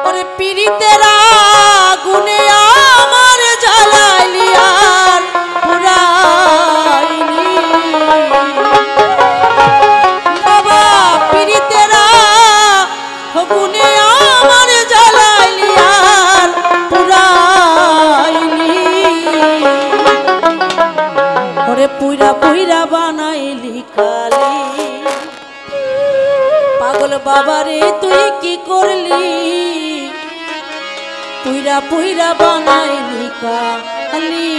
ওরে পীড়িতের আগুনে আমার জ্বালাইলি আর পুরাইলি বাবা পীড়িতের আগুনে আমার জ্বালাইলি আর পুরাইলি ওরে পুইরা পুইরা বানাইলি কালি পাগল বাবারে তুই কি করলি পুইরা পুইরা বানাইলি কালি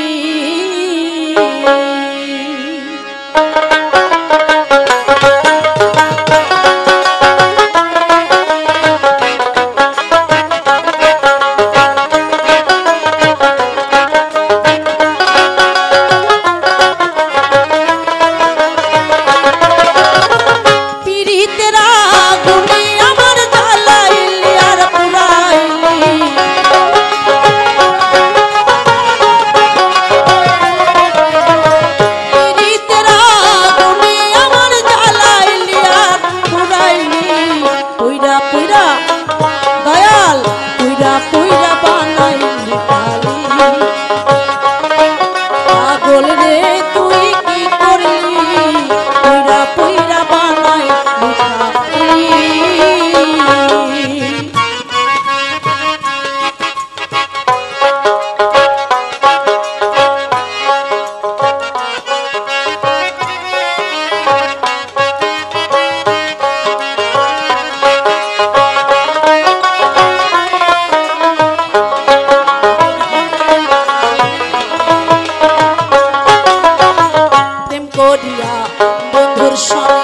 বন্ধুর সনে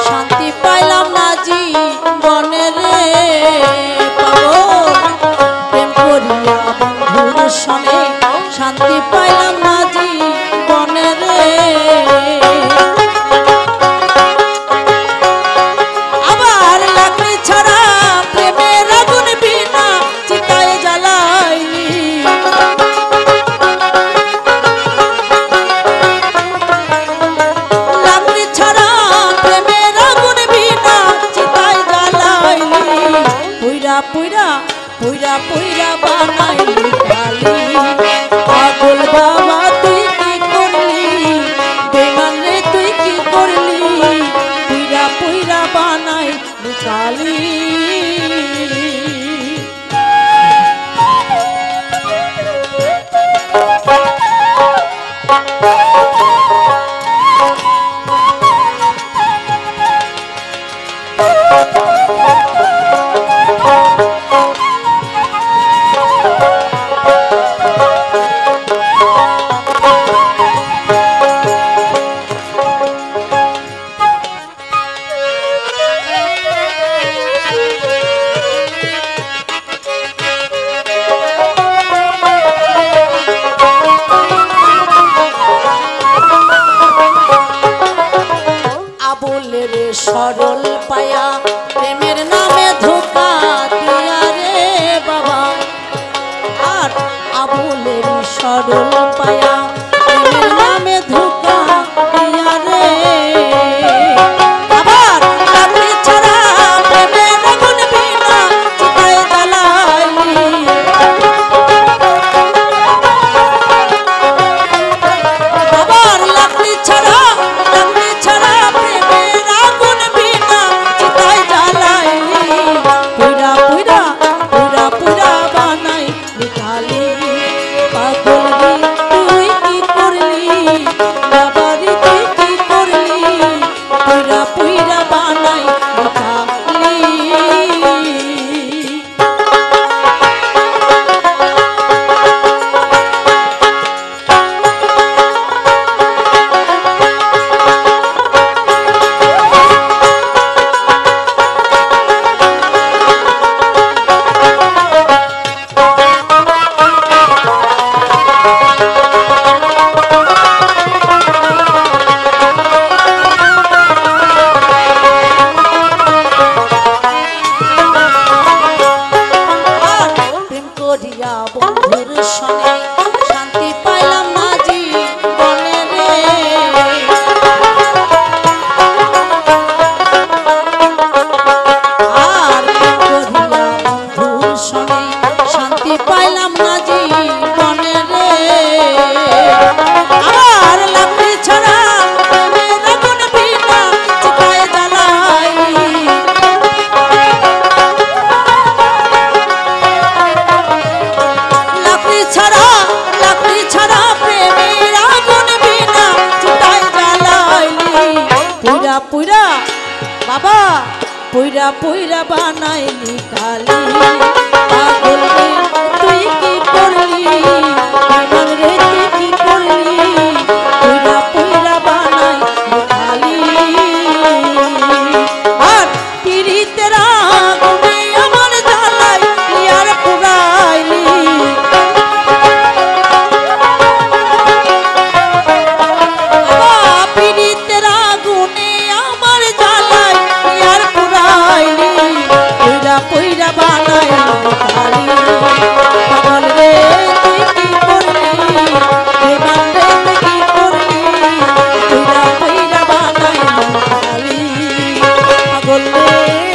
শান্তি পাইলাম না জীবনে রে পাগল প্রেম করিয়া বন্ধুর সনে শান্তি পাইলাম না জীবনে রে আবার লাকড়ি ছাড়া প্রেমের আগুন বিনা চিতায় জ্বালাইলি পুইরা পুইরা পুইরা বানাইলি কালি পাগল বাবা তুই কি করলি বেমান রে তুই কি করলি পুইরা পুইরা বানাইলি কালি সরল পায়া প্রেমের নামে ধোকা দিয়া রে বাবা আর আবুলের সরল পায়া প্রেমের নামে ধোকা দিয়া রে আবার লাকড়ি ছাড়া প্রেমের আগুন বিনা চিতায় জ্বালাইলি আবার লাকড়ি ছাড়া পুইরা পুইরা বানাইলি কালি পাগল রে তুই পুইরা বানাইলি কালি পাগল রে তুই কি করলি বেমান রে তুই কি করলি পুইরা বানাইলি কালি আর পিরিতের আগুনে আমার জ্বালাই ইয়ার পুরাইলি পিরিতের আগুনে আমার জ্বালাই ইয়ার পুরাইলি পুইরা বানাইলি কালি পাগল রে তুই কি করলি বেমান রে তুই কি করলি পুইরা বানাইলি কালি পাগল রে